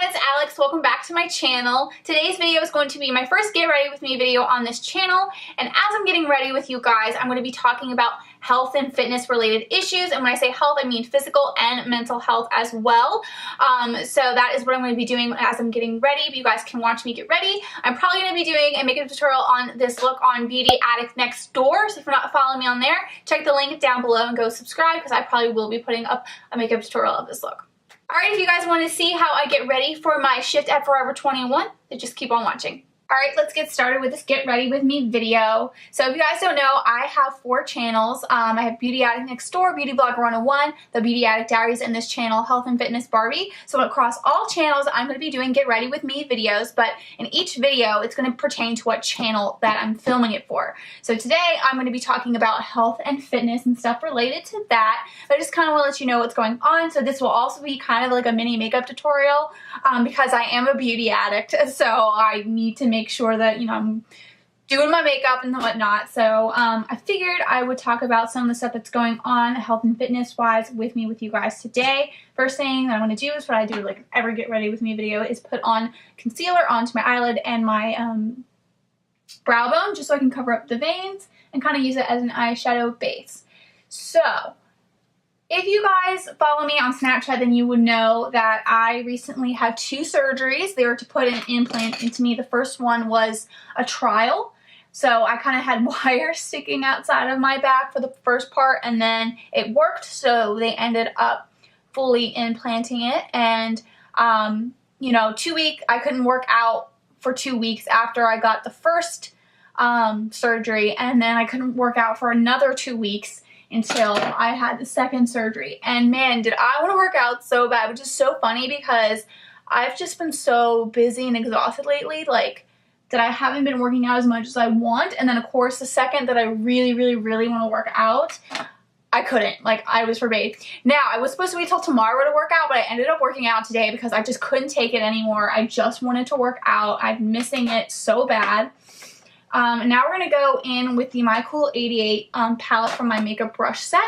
it's Alex. Welcome back to my channel. Today's video is going to be my first get ready with me video on this channel, and as I'm getting ready with you guys, I'm going to be talking about health and fitness related issues, and when I say health, I mean physical and mental health as well. So that is what I'm going to be doing as I'm getting ready. But you guys can watch me get ready. I'm probably going to be doing a makeup tutorial on this look on Beauty Addict next door, so if you're not following me on there, check the link down below and go subscribe, because I probably will be putting up a makeup tutorial of this look. Alright, if you guys want to see how I get ready for my shift at Forever 21, then just keep on watching. Alright, let's get started with this get ready with me video. So if you guys don't know, I have 4 channels. I have Beauty Addict Next Door, Beauty Blogger 101, The Beauty Addict Diaries, and this channel, Health and Fitness Barbie. So across all channels, I'm going to be doing get ready with me videos, but in each video, it's going to pertain to what channel that I'm filming it for. So today, I'm going to be talking about health and fitness and stuff related to that. But I just kind of want to let you know what's going on. So this will also be kind of like a mini makeup tutorial because I am a beauty addict, so I need to make sure that, you know, I'm doing my makeup and whatnot. So I figured I would talk about some of the stuff that's going on health and fitness wise with you guys today. First thing that I'm going to do is what I do like every get ready with me video is put on concealer onto my eyelid and my brow bone just so I can cover up the veins and kind of use it as an eyeshadow base. So if you guys follow me on Snapchat, then you would know that I recently had 2 surgeries. They were to put an implant into me. The first one was a trial. So I kind of had wires sticking outside of my back for the first part, and then it worked, so they ended up fully implanting it. And, you know, I couldn't work out for 2 weeks after I got the first surgery, and then I couldn't work out for another 2 weeks until I had the second surgery. And man, did I want to work out so bad, which is so funny because I've just been so busy and exhausted lately, like, that I haven't been working out as much as I want. And then of course, the second that I really want to work out, I couldn't. Like, I was forbade. Now, I was supposed to wait till tomorrow to work out, but I ended up working out today because I just couldn't take it anymore. I just wanted to work out. I'm missing it so bad. And now we're going to go in with the My Cool 88 palette from my makeup brush set.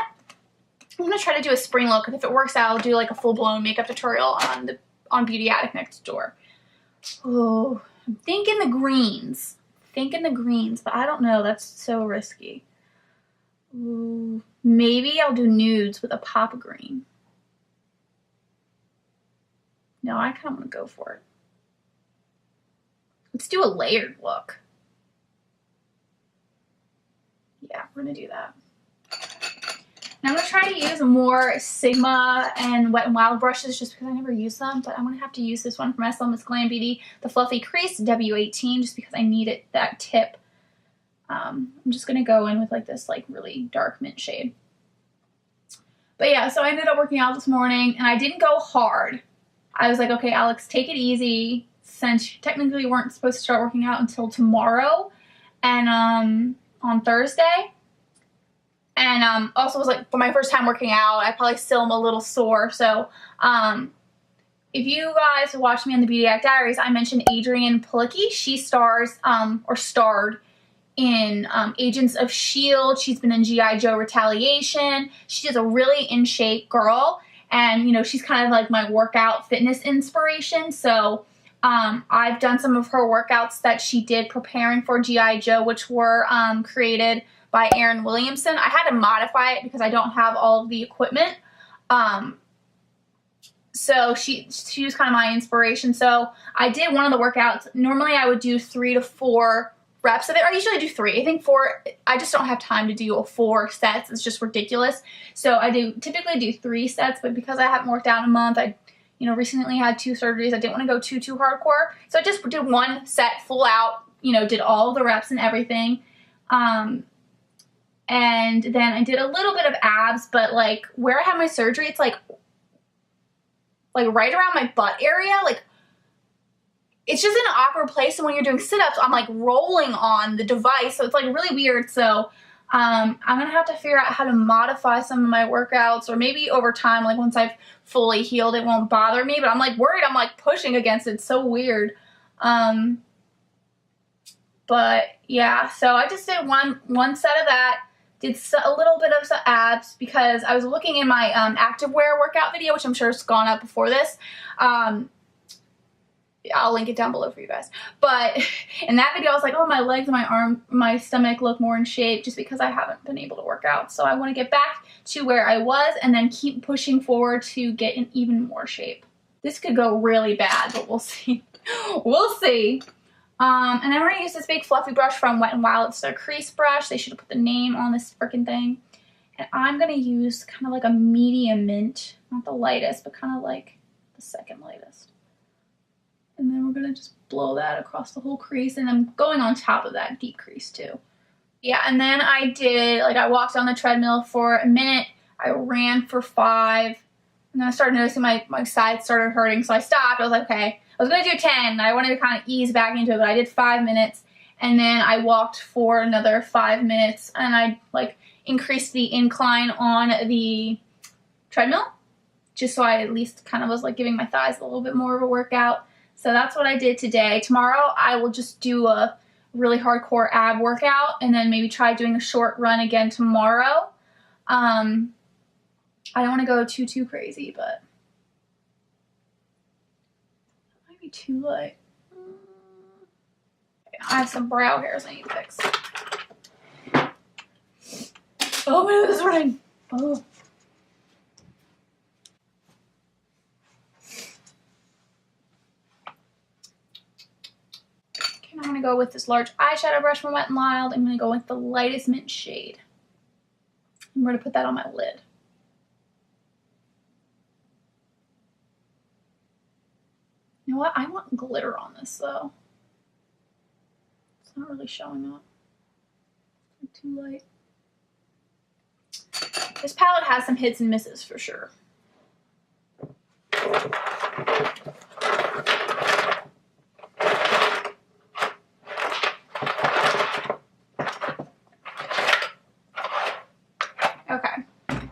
I'm going to try to do a spring look, and if it works out, I'll do like a full-blown makeup tutorial on Beauty Addict Next Door. Oh, I'm thinking the greens. But I don't know. That's so risky. Ooh, maybe I'll do nudes with a pop of green. No, I kind of want to go for it. Let's do a layered look. Yeah, we're going to do that. Now I'm going to try to use more Sigma and Wet n Wild brushes just because I never use them, but I'm going to have to use this one from Miss Glam Beauty, the Fluffy Crease W18, just because I need that tip. I'm just going to go in with like this like really dark mint shade. But yeah, so I ended up working out this morning, and I didn't go hard. I was like, okay, Alex, take it easy, since you technically weren't supposed to start working out until tomorrow. And on Thursday, and also was like for my first time working out, I probably still am a little sore. So if you guys watch me on the Beauty Addict Diaries, I mentioned Adrienne Palicki. She starred in Agents of S.H.I.E.L.D. She's been in G.I. Joe Retaliation. She's a really in shape girl, and you know, she's kind of like my workout fitness inspiration. So I've done some of her workouts that she did preparing for G.I. Joe, which were created by Aaron Williamson. I had to modify it because I don't have all of the equipment. So she was kind of my inspiration. So I did one of the workouts. Normally I would do 3 to 4 reps of it. Or I usually do 3. I think 4, I just don't have time to do 4 sets. It's just ridiculous. So I typically do 3 sets, but because I haven't worked out in a month, I recently had 2 surgeries. I didn't want to go too hardcore. So I just did 1 set full out, did all the reps and everything. And then I did a little bit of abs, but like where I had my surgery, it's like right around my butt area. Like, it's just in an awkward place. And when you're doing sit-ups, I'm like rolling on the device. So it's like really weird. So I'm going to have to figure out how to modify some of my workouts, or maybe over time, like once I've fully healed, it won't bother me, but I'm like worried I'm like pushing against it. It's so weird. But yeah, so I just did one set of that, did a little bit of some abs because I was looking in my activewear workout video, which I'm sure has gone up before this. I'll link it down below for you guys. But in that video, I was like, oh, my legs and my arm, my stomach look more in shape just because I haven't been able to work out. So I want to get back to where I was and then keep pushing forward to get in even more shape. This could go really bad, but we'll see. We'll see. And then we're going to use this big fluffy brush from Wet n Wild. It's their crease brush. They should have put the name on this freaking thing. And I'm going to use kind of like a medium mint. Not the lightest, but kind of like the second lightest. And then we're going to just blow that across the whole crease. And I'm going on top of that deep crease too. Yeah, and then I walked on the treadmill for a minute. I ran for 5. And then I started noticing my sides started hurting. So I stopped. I was like, okay. I was going to do 10. I wanted to kind of ease back into it, but I did 5 minutes. And then I walked for another 5 minutes. And I increased the incline on the treadmill. Just so I at least kind of was giving my thighs a little bit more of a workout. So that's what I did today. Tomorrow I will just do a really hardcore ab workout and then maybe try doing a short run again tomorrow. I don't want to go too crazy, but it might be too late. I have some brow hairs I need to fix. Oh my God, this is running. Oh. I'm going to go with this large eyeshadow brush from Wet n Wild. I'm going to go with the lightest mint shade. I'm going to put that on my lid. You know what? I want glitter on this though. It's not really showing up. It's too light. This palette has some hits and misses for sure.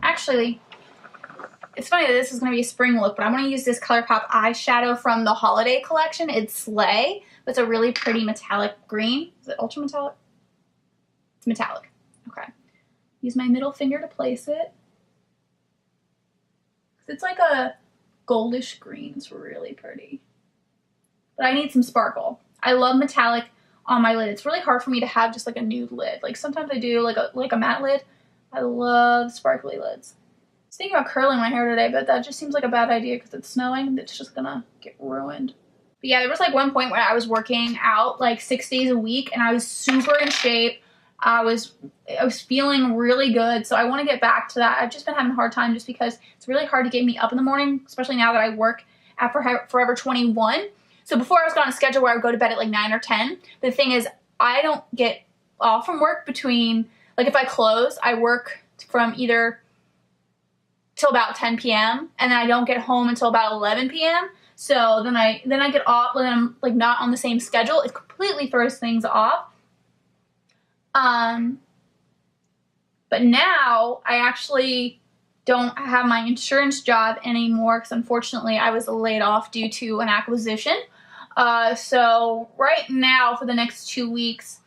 Actually, it's funny that this is going to be a spring look, but I'm going to use this ColourPop eyeshadow from the holiday collection. It's Slay. It's a really pretty metallic green. Is it ultra metallic? It's metallic. Okay. Use my middle finger to place it. It's like a goldish green. It's really pretty. But I need some sparkle. I love metallic on my lid. It's really hard for me to have just like a nude lid. Like sometimes I do like a matte lid. I love sparkly lids. I was thinking about curling my hair today, but that just seems like a bad idea because it's snowing. It's just gonna get ruined. But yeah, there was like one point where I was working out like 6 days a week and I was super in shape. I was feeling really good, so I want to get back to that. I've just been having a hard time just because it's really hard to get me up in the morning, especially now that I work at Forever 21. So before I was on a schedule where I would go to bed at like 9 or 10. The thing is, I don't get off from work between, like if I close, I work from either till about 10 p.m. and then I don't get home until about 11 p.m. So then I get off when I'm like not on the same schedule. It completely throws things off. But now I actually don't have my insurance job anymore because unfortunately I was laid off due to an acquisition. So right now for the next 2 weeks,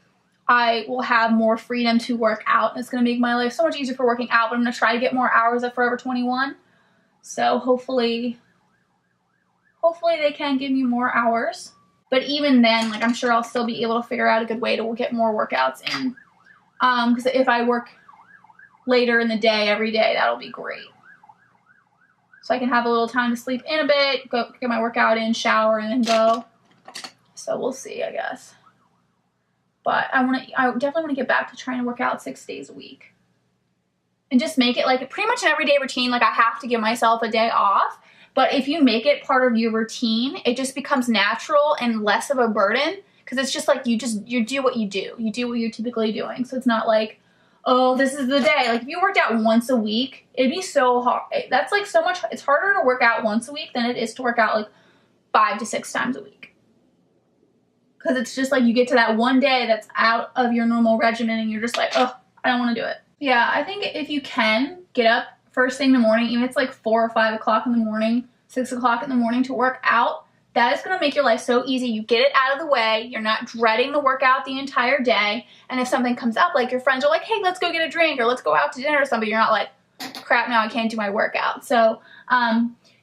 I will have more freedom to work out. And it's going to make my life so much easier for working out, but I'm going to try to get more hours at Forever 21. So hopefully they can give me more hours. But even then, like I'm sure I'll still be able to figure out a good way to get more workouts in. Because if I work later in the day, every day, that'll be great. So I can have a little time to sleep in a bit, go get my workout in, shower, and then go. So we'll see, I guess. But I definitely want to get back to trying to work out 6 days a week. And just make it like pretty much an everyday routine. Like I have to give myself a day off. But if you make it part of your routine, it just becomes natural and less of a burden. Because it's just like you do what you do. You do what you're typically doing. So it's not like, oh, this is the day. Like if you worked out once a week, it'd be so hard. That's like so much. It's harder to work out once a week than it is to work out like 5 to 6 times a week. Because it's just like you get to that one day that's out of your normal regimen and you're just like, oh, I don't want to do it. Yeah, I think if you can get up first thing in the morning, even if it's like 4 or 5 o'clock in the morning, 6 o'clock in the morning to work out, that is going to make your life so easy. You get it out of the way. You're not dreading the workout the entire day. And if something comes up, like your friends are like, hey, let's go get a drink or let's go out to dinner or something, you're not like, crap, now I can't do my workout. So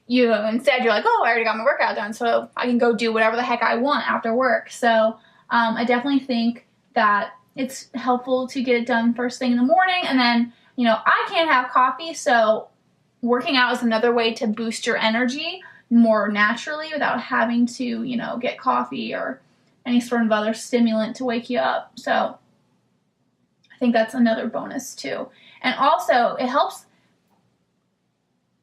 instead you're like, oh, I already got my workout done, so I can go do whatever the heck I want after work. So I definitely think that it's helpful to get it done first thing in the morning. And then, you know, I can't have coffee, so working out is another way to boost your energy more naturally without having to, you know, get coffee or any sort of other stimulant to wake you up. So I think that's another bonus too. And also it helps.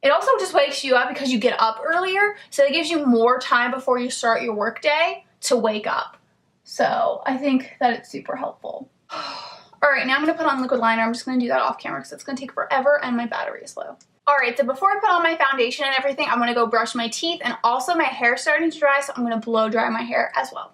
It also just wakes you up because you get up earlier, so it gives you more time before you start your work day to wake up. So I think that it's super helpful. All right, now I'm gonna put on liquid liner. I'm just gonna do that off camera because it's gonna take forever and my battery is low. All right, so before I put on my foundation and everything, I'm gonna go brush my teeth, and also my hair's starting to dry, so I'm gonna blow dry my hair as well.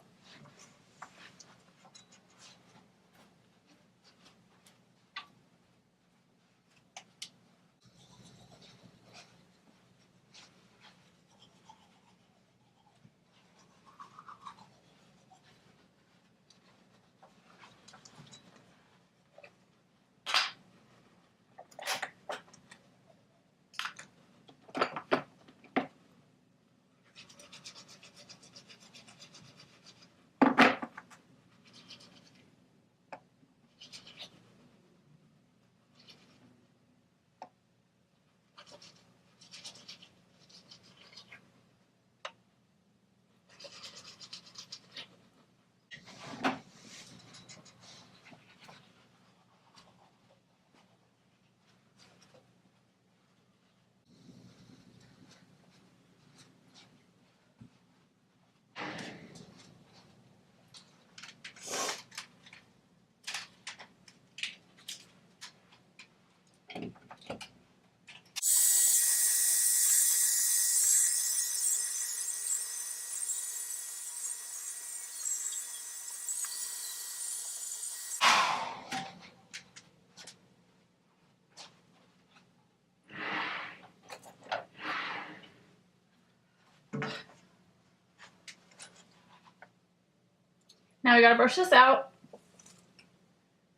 Now we gotta brush this out.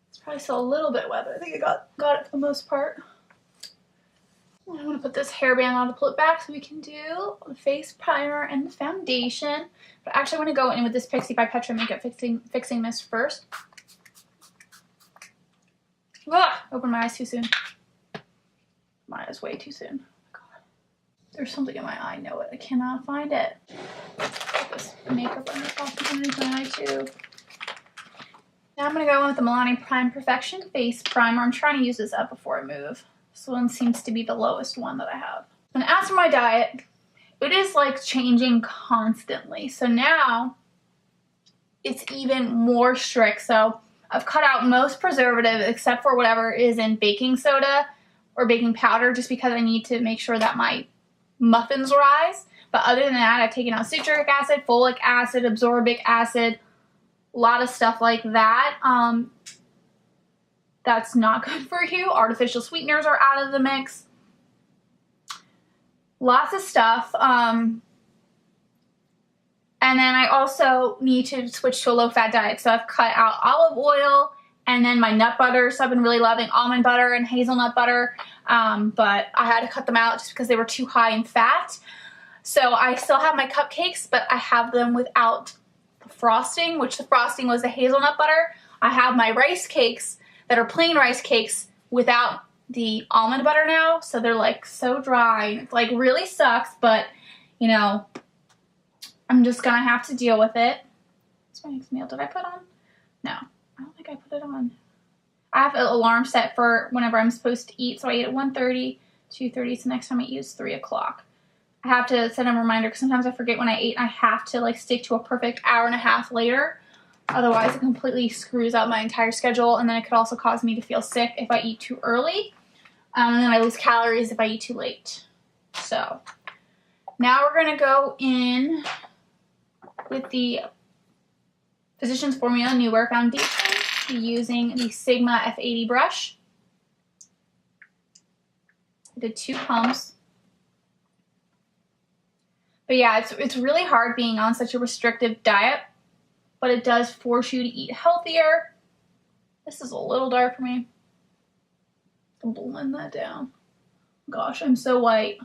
It's probably still a little bit wet, but I think I got it for the most part. I'm gonna put this hairband on to pull it back so we can do the face primer and the foundation. But actually I want to go in with this Pixie by Petra Makeup Fixing Mist first. Ah, open my eyes too soon. My eyes way too soon. Oh my God. There's something in my eye. I know it. I cannot find it. Put this makeup underneath my eye too. Now I'm going to go in with the Milani Prime Perfection Face Primer. I'm trying to use this up before I move. This one seems to be the lowest one that I have. And as for my diet, it is like changing constantly. So now it's even more strict. So I've cut out most preservatives except for whatever is in baking soda or baking powder, just because I need to make sure that my muffins rise. But other than that, I've taken out citric acid, folic acid, absorbic acid, a lot of stuff like that. That's not good for you. Artificial sweeteners are out of the mix. Lots of stuff. And then I also need to switch to a low-fat diet. So I've cut out olive oil and then my nut butter. So I've been really loving almond butter and hazelnut butter. But I had to cut them out just because they were too high in fat. So I still have my cupcakes, but I have them without the frosting, which the frosting was the hazelnut butter. I have my rice cakes that are plain rice cakes without the almond butter now. So they're like so dry. It like really sucks, but you know, I'm just gonna have to deal with it. What's my next meal? Did I put on? No, I don't think I put it on. I have an alarm set for whenever I'm supposed to eat. So I eat at 1:30, 2:30. So next time I eat is 3 o'clock. I have to set a reminder because sometimes I forget when I ate. I have to like stick to a perfect hour and a half later. Otherwise it completely screws up my entire schedule, and then it could also cause me to feel sick if I eat too early. And then I lose calories if I eat too late. So now we're gonna go in with the Physicians Formula Newer Foundation using the Sigma F80 brush. I did 2 pumps. But yeah, it's really hard being on such a restrictive diet, but it does force you to eat healthier. This is a little dark for me. I'll blend that down. Gosh, I'm so white.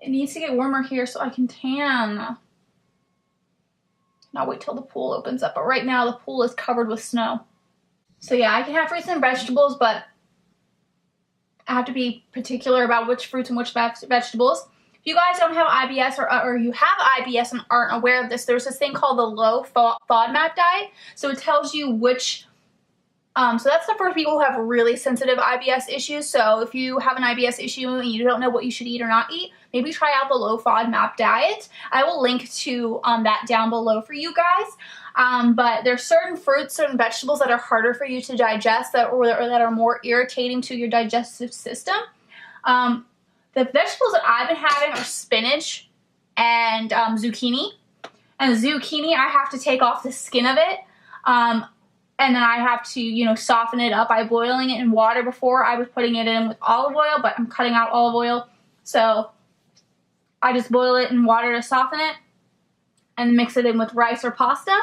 It needs to get warmer here so I can tan. And I'll wait till the pool opens up. But right now the pool is covered with snow. So yeah, I can have fruits and vegetables, but I have to be particular about which fruits and which vegetables. If you guys don't have IBS or you have IBS and aren't aware of this, there's this thing called the low FODMAP diet. So it tells you which, so that's for people who have really sensitive IBS issues. So if you have an IBS issue and you don't know what you should eat or not eat, maybe try out the low FODMAP diet. I will link to that down below for you guys. But there's certain fruits, certain vegetables that are harder for you to digest or that are more irritating to your digestive system. The vegetables that I've been having are spinach and zucchini. And zucchini, I have to take off the skin of it. And then I have to, you know, soften it up by boiling it in water. Before I was putting it in with olive oil, but I'm cutting out olive oil. So I just boil it in water to soften it and mix it in with rice or pasta.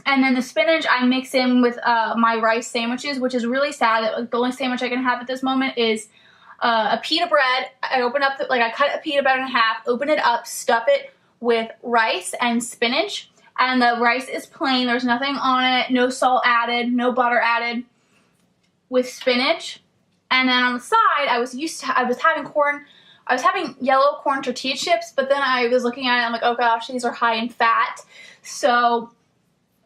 And then the spinach I mix in with my rice sandwiches, which is really sad that the only sandwich I can have at this moment is a pita bread. I open up, I cut a pita bread in half, open it up, stuff it with rice and spinach. And the rice is plain. There's nothing on it, no salt added, no butter added, with spinach. And then on the side, I was having yellow corn tortilla chips, but then I was looking at it, I'm like, oh gosh, these are high in fat. So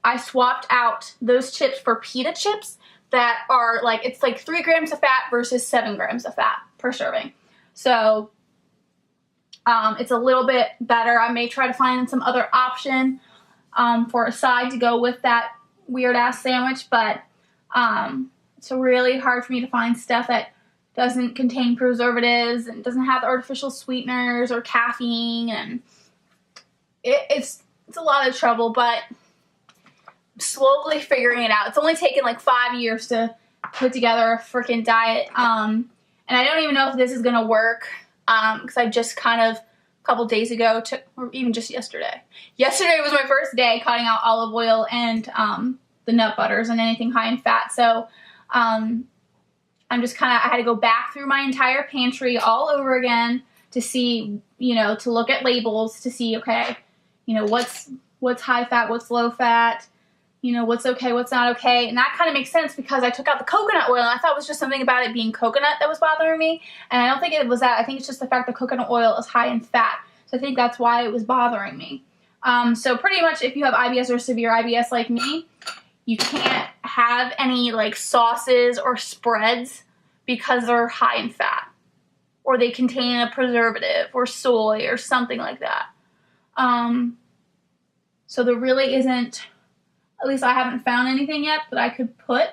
I swapped out those chips for pita chips that are it's 3 grams of fat versus 7 grams of fat per serving. So it's a little bit better. I may try to find some other option for a side to go with that weird ass sandwich, but it's really hard for me to find stuff that doesn't contain preservatives and doesn't have artificial sweeteners or caffeine, and it's a lot of trouble, but I'm slowly figuring it out. It's only taken 5 years to put together a freaking diet, and I don't even know if this is gonna work, because I just a couple days ago or even just yesterday. Yesterday was my first day cutting out olive oil and the nut butters and anything high in fat, so I'm just I had to go back through my entire pantry all over again to see, to look at labels to see, okay, what's high fat, what's low fat, what's okay, what's not okay. And that kind of makes sense because I took out the coconut oil and I thought it was just something about it being coconut that was bothering me. And I don't think it was that. I think it's just the fact that coconut oil is high in fat. So I think that's why it was bothering me. So pretty much if you have IBS or severe IBS like me, you can't have any sauces or spreads because they're high in fat, or they contain a preservative or soy or something like that. So there really isn't, at least I haven't found anything yet that I could put.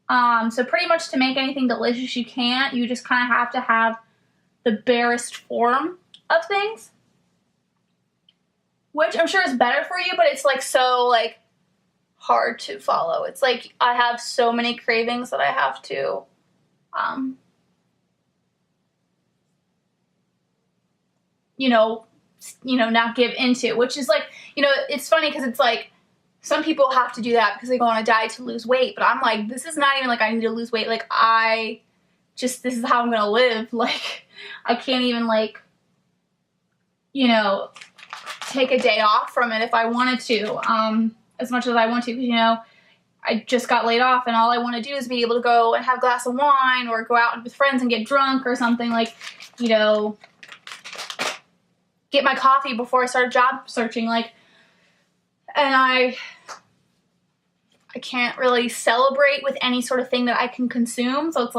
So pretty much to make anything delicious you can't. You just have to have the barest form of things, which I'm sure is better for you, but it's so hard to follow. It's I have so many cravings that I have to not give into, which is it's funny because it's some people have to do that because they go on a diet to lose weight, but I'm this is not even I need to lose weight. This is how I'm gonna live. I can't even take a day off from it if I wanted to, as much as I want to, because I just got laid off and all I want to do is be able to go and have a glass of wine or go out with friends and get drunk or something, get my coffee before I start job searching, and I can't really celebrate with any sort of thing that I can consume, so it's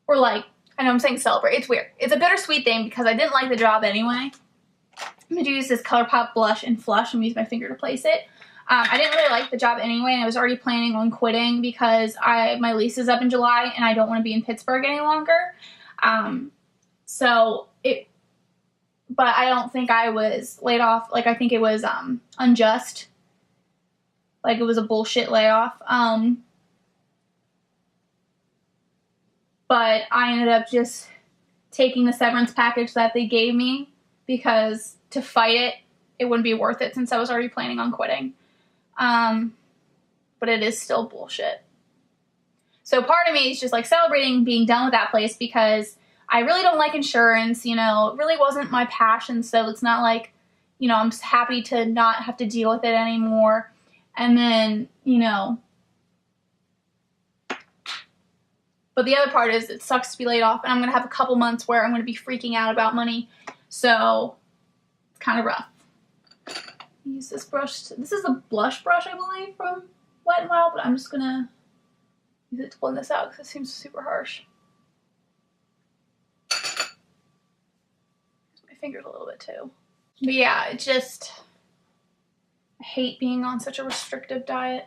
or I know I'm saying celebrate, it's weird. It's a bittersweet thing because I didn't like the job anyway. I'm going to use this ColourPop blush and flush. I'm going to use my finger to place it. I didn't really like the job anyway, and I was already planning on quitting because my lease is up in July and I don't want to be in Pittsburgh any longer. But I don't think I was laid off. I think it was unjust. It was a bullshit layoff. But I ended up just taking the severance package that they gave me because to fight it wouldn't be worth it since I was already planning on quitting. But it is still bullshit. So part of me is just like celebrating being done with that place because I really don't like insurance, you know, it really wasn't my passion. So it's not like, you know, I'm happy to not have to deal with it anymore. And then, you know, but the other part is it sucks to be laid off, and I'm going to have a couple months where I'm going to be freaking out about money. So it's kind of rough. Use this brush. This is a blush brush, I believe, from Wet n Wild, but I'm just going to use it to blend this out because it seems super harsh. My fingers a little bit too. But yeah, it just, I hate being on such a restrictive diet.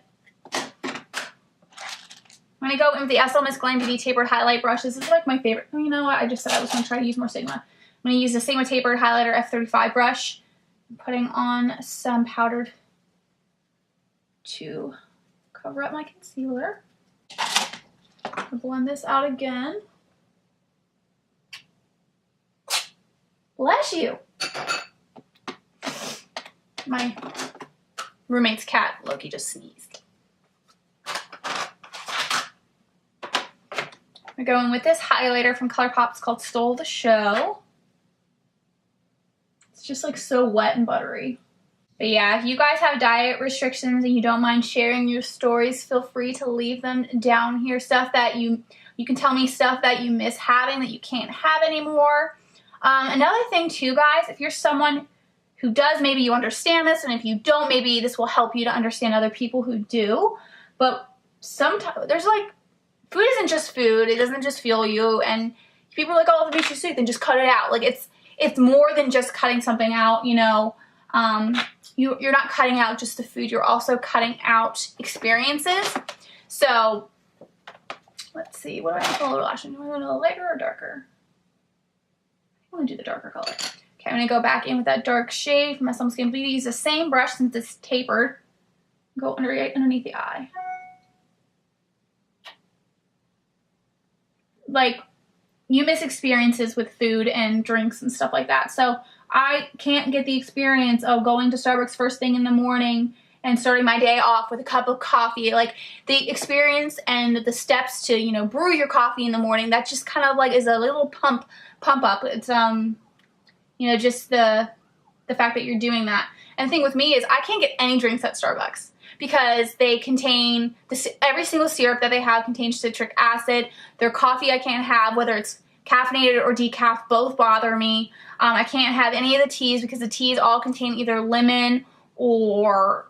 I'm going to go in with the SL Miss Glam Beauty Tapered Highlight Brush. This is like my favorite. Oh, you know what? I just said I was going to try to use more Sigma. I'm going to use the Sigma Tapered Highlighter F35 brush. I'm putting on some powder to cover up my concealer. I'll blend this out again. Bless you. My roommate's cat, Loki, just sneezed. We're going with this highlighter from ColourPop. It's called Stole the Show. It's just like so wet and buttery. But yeah, if you guys have diet restrictions and you don't mind sharing your stories, feel free to leave them down here. Stuff that you can tell me stuff that you miss having that you can't have anymore. Another thing too, guys, if you're someone who does, maybe you understand this, and if you don't, maybe this will help you to understand other people who do. But sometimes there's like, food isn't just food. It doesn't just fuel you. And people are like, oh, if it makes you sick, then just cut it out. Like it's more than just cutting something out, you know. You're not cutting out just the food. You're also cutting out experiences. So let's see. What do I want for lower lashes? Do I want a lighter or darker? I want to do the darker color. Okay, I'm going to go back in with that dark shade from my Sun Skin Beauty. Use the same brush since it's tapered. Go underneath the eye. Like, you miss experiences with food and drinks and stuff like that. So I can't get the experience of going to Starbucks first thing in the morning and starting my day off with a cup of coffee. Like, the experience and the steps to, you know, brew your coffee in the morning, that just kind of like is a little pump up. It's, you know, just the fact that you're doing that. And the thing with me is I can't get any drinks at Starbucks because they contain, every single syrup that they have contains citric acid. Their coffee I can't have, whether it's caffeinated or decaf, both bother me. I can't have any of the teas because the teas all contain either lemon or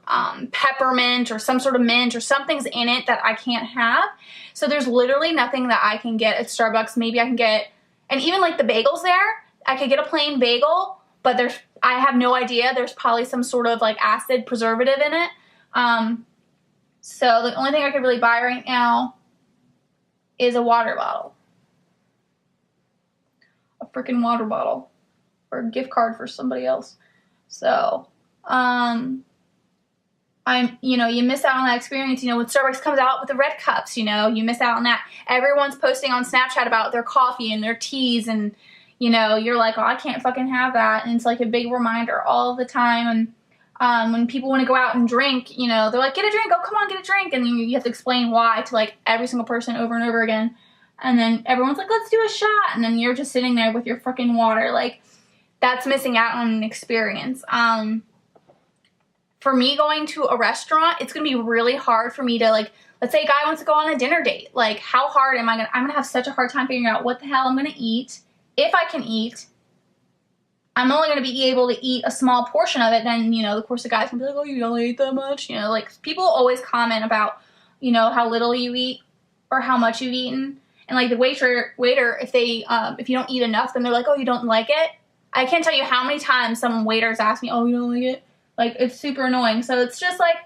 peppermint or some sort of mint or something's in it that I can't have. So there's literally nothing that I can get at Starbucks. Maybe I can get, and even like the bagels there, I could get a plain bagel, but I have no idea. There's probably some sort of like acid preservative in it. So the only thing I could really buy right now is a water bottle. A freaking water bottle. Or a gift card for somebody else. So, you know, you miss out on that experience. You know, when Starbucks comes out with the red cups, you know, you miss out on that. Everyone's posting on Snapchat about their coffee and their teas, and, you know, you're like, oh, I can't fucking have that. And it's like a big reminder all the time. And when people want to go out and drink, you know, they're like, get a drink. Oh, come on, get a drink. And you have to explain why to like every single person over and over again. And then everyone's like, let's do a shot. And then you're just sitting there with your freaking water. Like, that's missing out on an experience. For me going to a restaurant, it's going to be really hard for me to, like, let's say a guy wants to go on a dinner date. Like, how hard am I going to, I'm going to have such a hard time figuring out what the hell I'm going to eat. If I can eat, I'm only going to be able to eat a small portion of it. Then, you know, of course the guys can be like, oh, you don't eat that much. You know, like, people always comment about, you know, how little you eat or how much you've eaten. And, like, the waiter, if they, if you don't eat enough, then they're like, oh, you don't like it? I can't tell you how many times some waiters ask me, oh, you don't like it? Like, it's super annoying. So it's just like,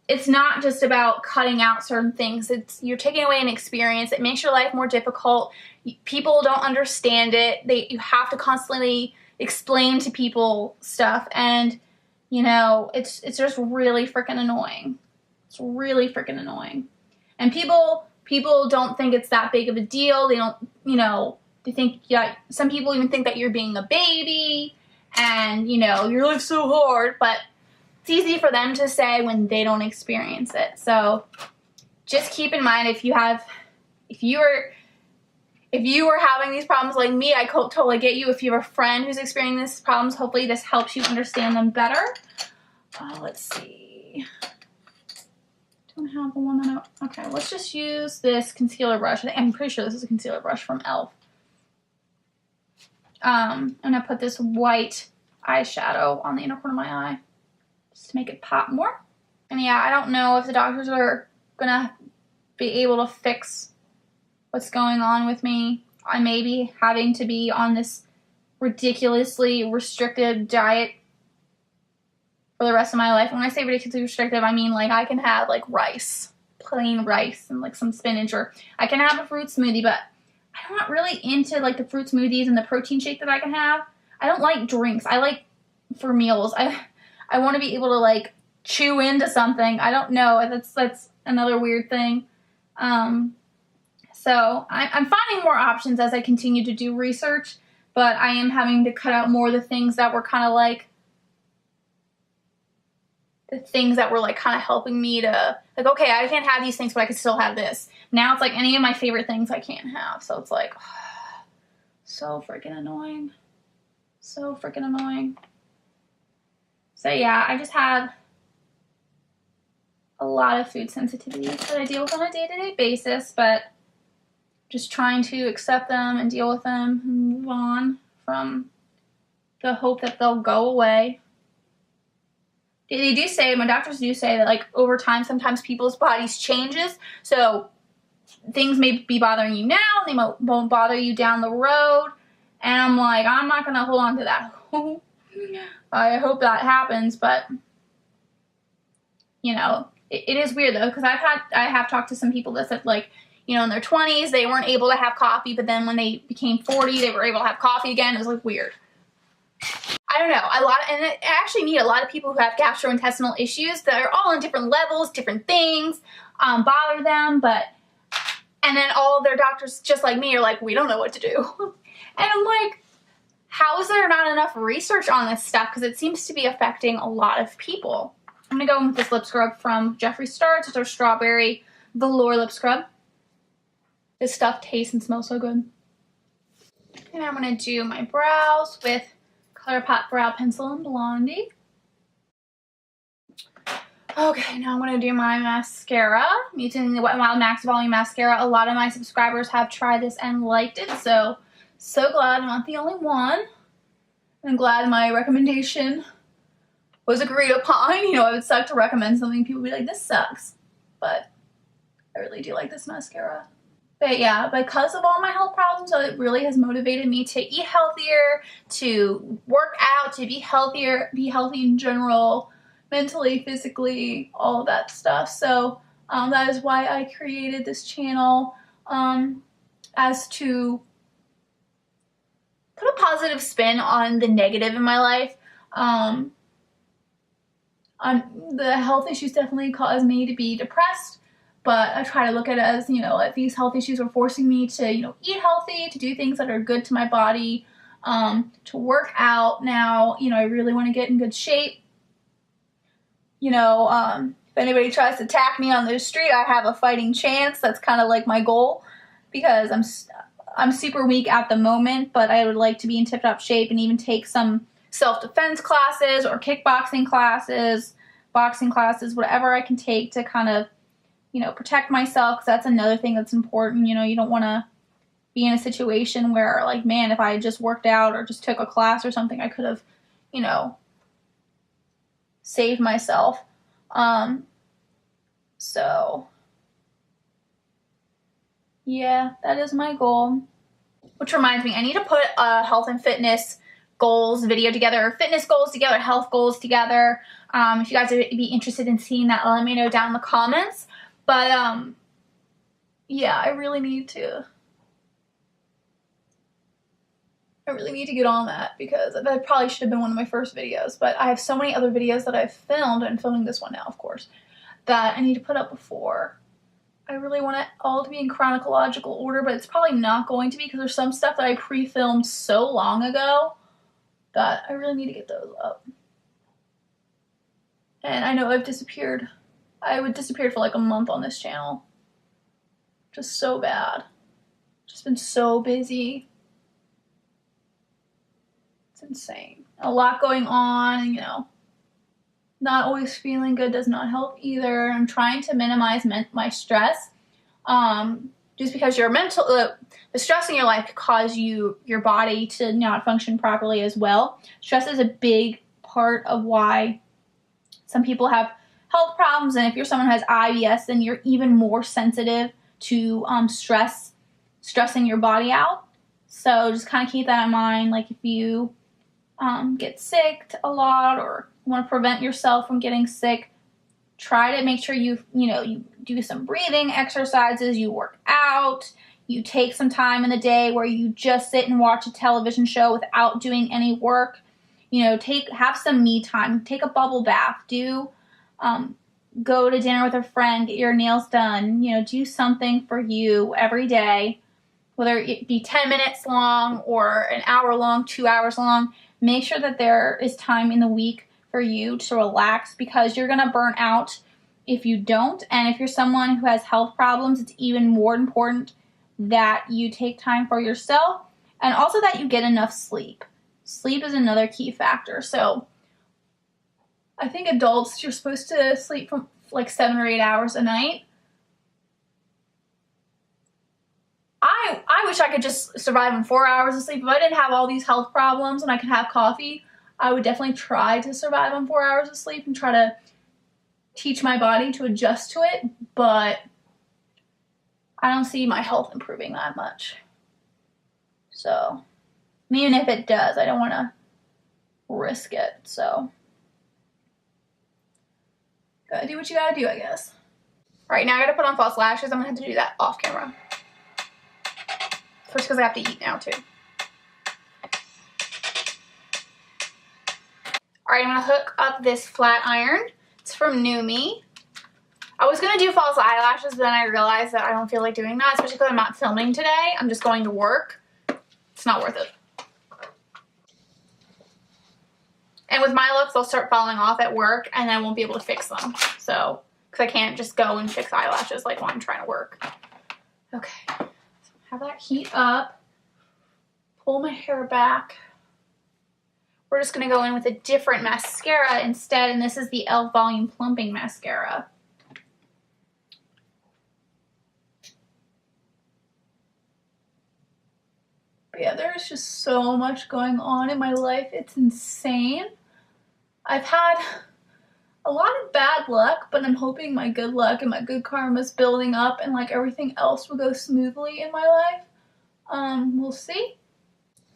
it's not just about cutting out certain things. You're taking away an experience. It makes your life more difficult. People don't understand it. You have to constantly explain to people stuff. And, you know, it's just really freaking annoying. It's really freaking annoying. And people don't think it's that big of a deal. They don't, you know, they think, yeah, some people even think that you're being a baby and, you know, your life's so hard, but it's easy for them to say when they don't experience it. So just keep in mind, if you have if you are having these problems like me, I totally get you. If you have a friend who's experiencing these problems, hopefully this helps you understand them better. Let's see. Don't have the one that okay, let's just use this concealer brush. I'm pretty sure this is a concealer brush from e.l.f. I'm gonna put this white eyeshadow on the inner corner of my eye just to make it pop more. And yeah, I don't know if the doctors are gonna be able to fix what's going on with me. I may be having to be on this ridiculously restricted diet for the rest of my life. When I say ridiculously restrictive, I mean like I can have like rice, plain rice, and like some spinach, or I can have a fruit smoothie, but I'm not really into like the fruit smoothies and the protein shake that I can have. I don't like drinks. I like for meals. I want to be able to like chew into something. I don't know. That's another weird thing. So I'm finding more options as I continue to do research, but I am having to cut out more of the things that were kind of like kind of helping me to like, okay, I can't have these things, but I can still have this. Now it's like any of my favorite things I can't have. So it's like, so freaking annoying. So freaking annoying. So yeah, I just have a lot of food sensitivities that I deal with on a day-to-day basis, but just trying to accept them and deal with them and move on from the hope that they'll go away. They do say, my doctors do say that like over time, sometimes people's bodies changes. So things may be bothering you now, they won't bother you down the road. And I'm like, I'm not going to hold on to that. I hope that happens, but you know, it is weird though, because I have talked to some people that said like, you know, in their 20s, they weren't able to have coffee, but then when they became 40, they were able to have coffee again. It was like weird. I don't know, and I actually meet a lot of people who have gastrointestinal issues that are all on different levels, different things, bother them, and then all of their doctors, just like me, are like, we don't know what to do. And I'm like, how is there not enough research on this stuff? Because it seems to be affecting a lot of people. I'm gonna go in with this lip scrub from Jeffree Star. It's their strawberry velour lip scrub. This stuff tastes and smells so good. And I'm gonna do my brows with ColourPop Brow Pencil in Blondie. Okay, now I'm going to do my mascara. I'm using the Wet n Wild Max Volume Mascara. A lot of my subscribers have tried this and liked it, so glad I'm not the only one. I'm glad my recommendation was agreed upon. You know, it would suck to recommend something and people would be like, this sucks. But I really do like this mascara. But yeah, because of all my health problems, so it really has motivated me to eat healthier, to work out, to be healthier, be healthy in general, mentally, physically, all of that stuff. So that is why I created this channel, as to put a positive spin on the negative in my life. The health issues definitely caused me to be depressed. But I try to look at it as, you know, if these health issues are forcing me to, you know, eat healthy, to do things that are good to my body, to work out. Now, you know, I really want to get in good shape. You know, if anybody tries to attack me on the street, I have a fighting chance. That's kind of like my goal, because I'm super weak at the moment, but I would like to be in tip-top shape and even take some self-defense classes or kickboxing classes, boxing classes, whatever I can take to kind of, you know, protect myself, because that's another thing that's important. You know, you don't want to be in a situation where, like, man, if I just worked out or just took a class or something, I could have, you know, saved myself. So, yeah, that is my goal. Which reminds me, I need to put a health and fitness goals video together, fitness goals together, health goals together. If you guys would be interested in seeing that, let me know down in the comments. But, yeah, I really need to get on that, because that probably should have been one of my first videos. But I have so many other videos that I've filmed, and filming this one now, of course, that I need to put up before. I really want it all to be in chronological order, but it's probably not going to be, because there's some stuff that I pre-filmed so long ago that I really need to get those up. And I know I've disappeared. I would disappear for like a month on this channel, Just so bad. Just been so busy. It's insane. A lot going on, you know. Not always feeling good does not help either. I'm trying to minimize my stress. Just because your the stress in your life could cause your body to not function properly as well. Stress is a big part of why some people have health problems, and if you're someone who has IBS, then you're even more sensitive to stressing your body out. So just kind of keep that in mind. Like if you get sick a lot or want to prevent yourself from getting sick, try to make sure you do some breathing exercises, you work out, you take some time in the day where you just sit and watch a television show without doing any work. You know, have some me time, take a bubble bath, go to dinner with a friend, get your nails done, you know, do something for you every day, whether it be 10 minutes long or an hour long, 2 hours long. Make sure that there is time in the week for you to relax, because you're going to burn out if you don't. And if you're someone who has health problems, it's even more important that you take time for yourself, and also that you get enough sleep. Sleep is another key factor. So I think adults, you're supposed to sleep from like 7 or 8 hours a night. I wish I could just survive on 4 hours of sleep. If I didn't have all these health problems and I could have coffee, I would definitely try to survive on 4 hours of sleep and try to teach my body to adjust to it, but I don't see my health improving that much. So, even if it does, I don't want to risk it, so gotta do what you gotta do, I guess. Alright, now I gotta put on false lashes. I'm gonna have to do that off camera. First, because I have to eat now, too. Alright, I'm gonna hook up this flat iron. It's from New Me. I was gonna do false eyelashes, but then I realized that I don't feel like doing that, especially because I'm not filming today. I'm just going to work. It's not worth it. And with my looks, they'll start falling off at work, and I won't be able to fix them. So, because I can't just go and fix eyelashes like while I'm trying to work. Okay. So have that heat up. Pull my hair back. We're just going to go in with a different mascara instead, and this is the e.l.f. Volume Plumping Mascara. But yeah, there's just so much going on in my life. It's insane. I've had a lot of bad luck, but I'm hoping my good luck and my good karma is building up and like everything else will go smoothly in my life. We'll see.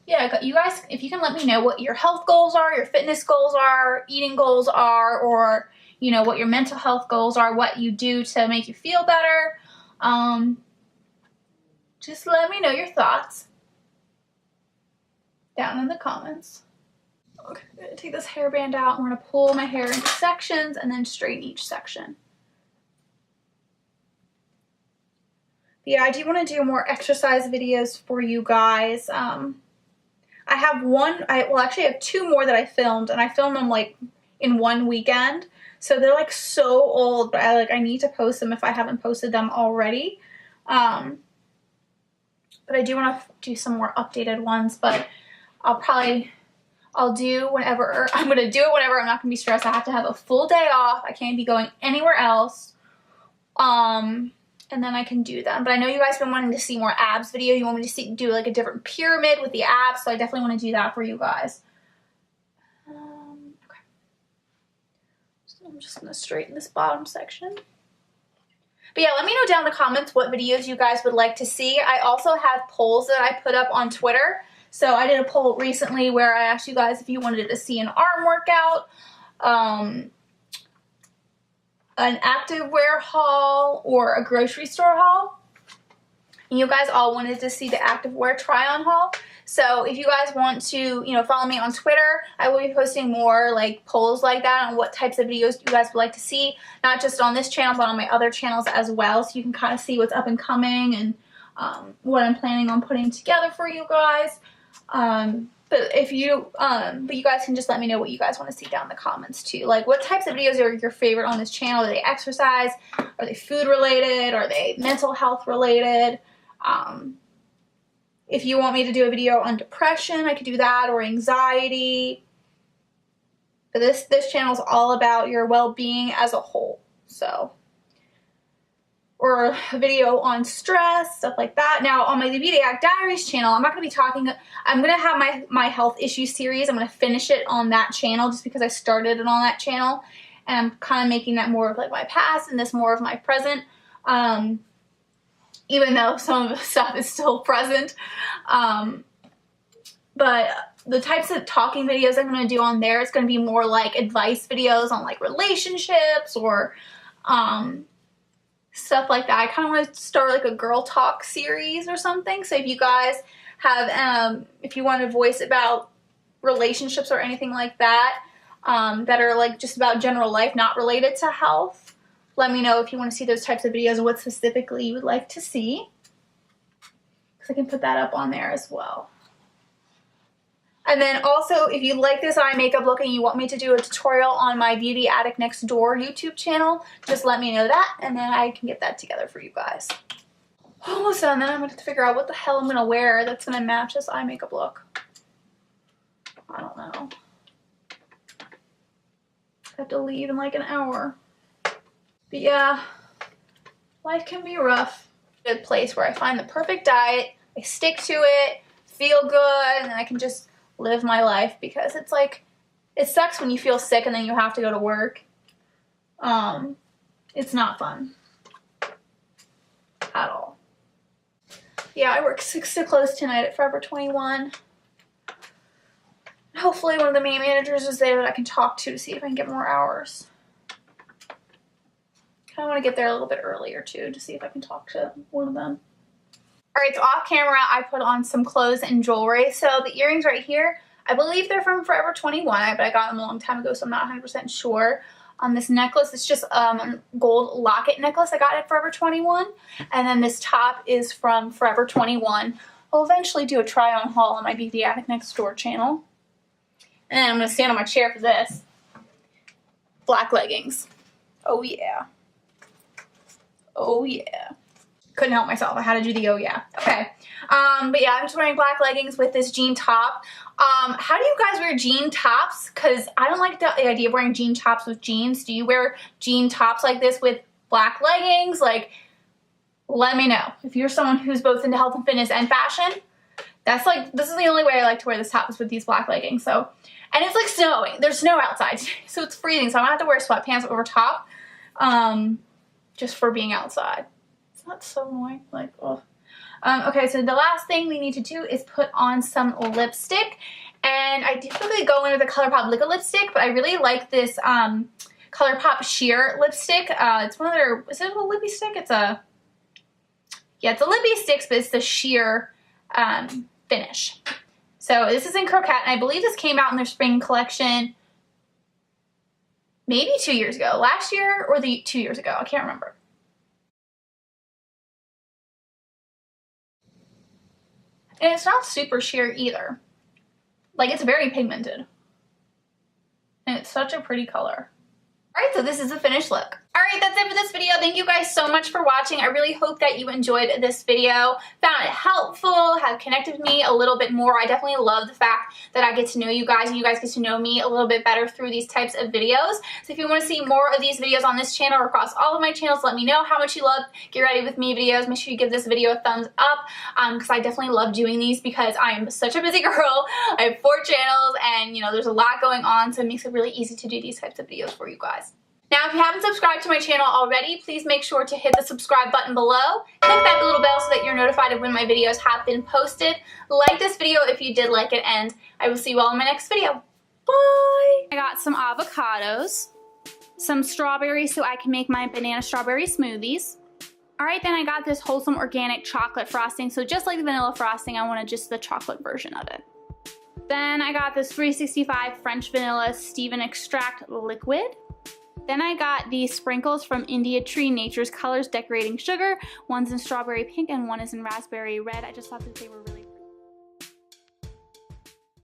Yeah, you guys, if you can let me know what your health goals are, your fitness goals are, eating goals are, or, you know, what your mental health goals are, what you do to make you feel better. Just let me know your thoughts down in the comments. Okay, I'm going to take this hairband out. I'm going to pull my hair into sections and then straighten each section. But yeah, I do want to do more exercise videos for you guys. I have actually have two more that I filmed, and I filmed them like in one weekend. So they're like so old, but I need to post them if I haven't posted them already. But I do want to do some more updated ones, but I'll do whenever. I'm going to do it whenever I'm not going to be stressed. I have to have a full day off. I can't be going anywhere else. And then I can do them. But I know you guys have been wanting to see more abs video. You want me to do like a different pyramid with the abs, so I definitely want to do that for you guys. Okay. So I'm just going to straighten this bottom section. But yeah, let me know down in the comments what videos you guys would like to see. I also have polls that I put up on Twitter. So I did a poll recently where I asked you guys if you wanted to see an arm workout, an activewear haul, or a grocery store haul. And you guys all wanted to see the activewear try-on haul. So if you guys want to, follow me on Twitter, I will be posting more like polls like that on what types of videos you guys would like to see, not just on this channel, but on my other channels as well. So you can kind of see what's up and coming and what I'm planning on putting together for you guys. But if you, but you guys can just let me know what you guys want to see down in the comments too. Like, what types of videos are your favorite on this channel? Are they exercise? Are they food related? Are they mental health related? If you want me to do a video on depression, I could do that, or anxiety. But this channel is all about your well-being as a whole. So, or a video on stress, stuff like that. Now, on my Beauty Addict Diaries channel, I'm not going to be talking, I'm going to have my health issues series. I'm going to finish it on that channel just because I started it on that channel. And I'm kind of making that more of like my past and this more of my present. Even though some of the stuff is still present. But the types of talking videos I'm going to do on there, it's going to be more like advice videos on like relationships or stuff like that. I kind of want to start like a girl talk series or something. So if you guys have, if you want to voice about relationships or anything like that, that are like just about general life, not related to health, let me know if you want to see those types of videos and what specifically you would like to see. Because I can put that up on there as well. And then also, if you like this eye makeup look and you want me to do a tutorial on my Beauty Addict Next Door YouTube channel, just let me know that and then I can get that together for you guys. Almost done. Then I'm going to figure out what the hell I'm going to wear that's going to match this eye makeup look. I don't know. I have to leave in like an hour. But yeah, life can be rough. Good place where I find the perfect diet, I stick to it, feel good, and then I can just live my life, because it's like, it sucks when you feel sick and then you have to go to work. It's not fun at all. Yeah, I work 6 to close tonight at Forever 21. Hopefully one of the main managers is there that I can talk to see if I can get more hours. I want to get there a little bit earlier too to see if I can talk to one of them. Alright, so off camera I put on some clothes and jewelry. So the earrings right here, I believe they're from Forever 21, but I got them a long time ago, so I'm not 100% sure. On this necklace, it's just a gold locket necklace I got at Forever 21. And then this top is from Forever 21. I'll eventually do a try on haul on my Beauty Addict Next Door channel. And then I'm going to stand on my chair for this. Black leggings. Oh yeah. Oh yeah. Couldn't help myself. I had to do the oh yeah. Okay. But yeah, I'm just wearing black leggings with this jean top. How do you guys wear jean tops? Because I don't like the idea of wearing jean tops with jeans. Do you wear jean tops like this with black leggings? Like, let me know. If you're someone who's both into health and fitness and fashion, that's like, this is the only way I like to wear this top, is with these black leggings. So, and it's like snowing. There's snow outside, so it's freezing. So I'm gonna have to wear sweatpants over top, just for being outside. It's not so annoying. Like, oh. Okay, so the last thing we need to do is put on some lipstick. And I typically go into the ColourPop liquid lipstick, but I really like this ColourPop sheer lipstick. It's one of their, is it a lippy stick? It's a, yeah, it's a lippy sticks, but it's the sheer finish. So this is in Croquette, and I believe this came out in their spring collection maybe 2 years ago. Last year or 2 years ago. I can't remember. And it's not super sheer either. Like, it's very pigmented. And it's such a pretty color. Alright, so this is the finished look. Alright, that's it for this video. Thank you guys so much for watching. I really hope that you enjoyed this video, found it helpful, have connected with me a little bit more. I definitely love the fact that I get to know you guys and you guys get to know me a little bit better through these types of videos. So if you want to see more of these videos on this channel or across all of my channels, let me know how much you love Get Ready With Me videos. Make sure you give this video a thumbs up, because I definitely love doing these, because I am such a busy girl. I have 4 channels and, you know, there's a lot going on, so it makes it really easy to do these types of videos for you guys. Now, if you haven't subscribed to my channel already, please make sure to hit the subscribe button below. Click that little bell so that you're notified of when my videos have been posted. Like this video if you did like it, and I will see you all in my next video. Bye! I got some avocados, some strawberries so I can make my banana strawberry smoothies. Alright, then I got this wholesome organic chocolate frosting. So just like the vanilla frosting, I wanted just the chocolate version of it. Then I got this 365 French Vanilla Stevin Extract Liquid. Then I got these sprinkles from India Tree Nature's Colors Decorating Sugar. One's in strawberry pink and one is in raspberry red. I just thought that they were really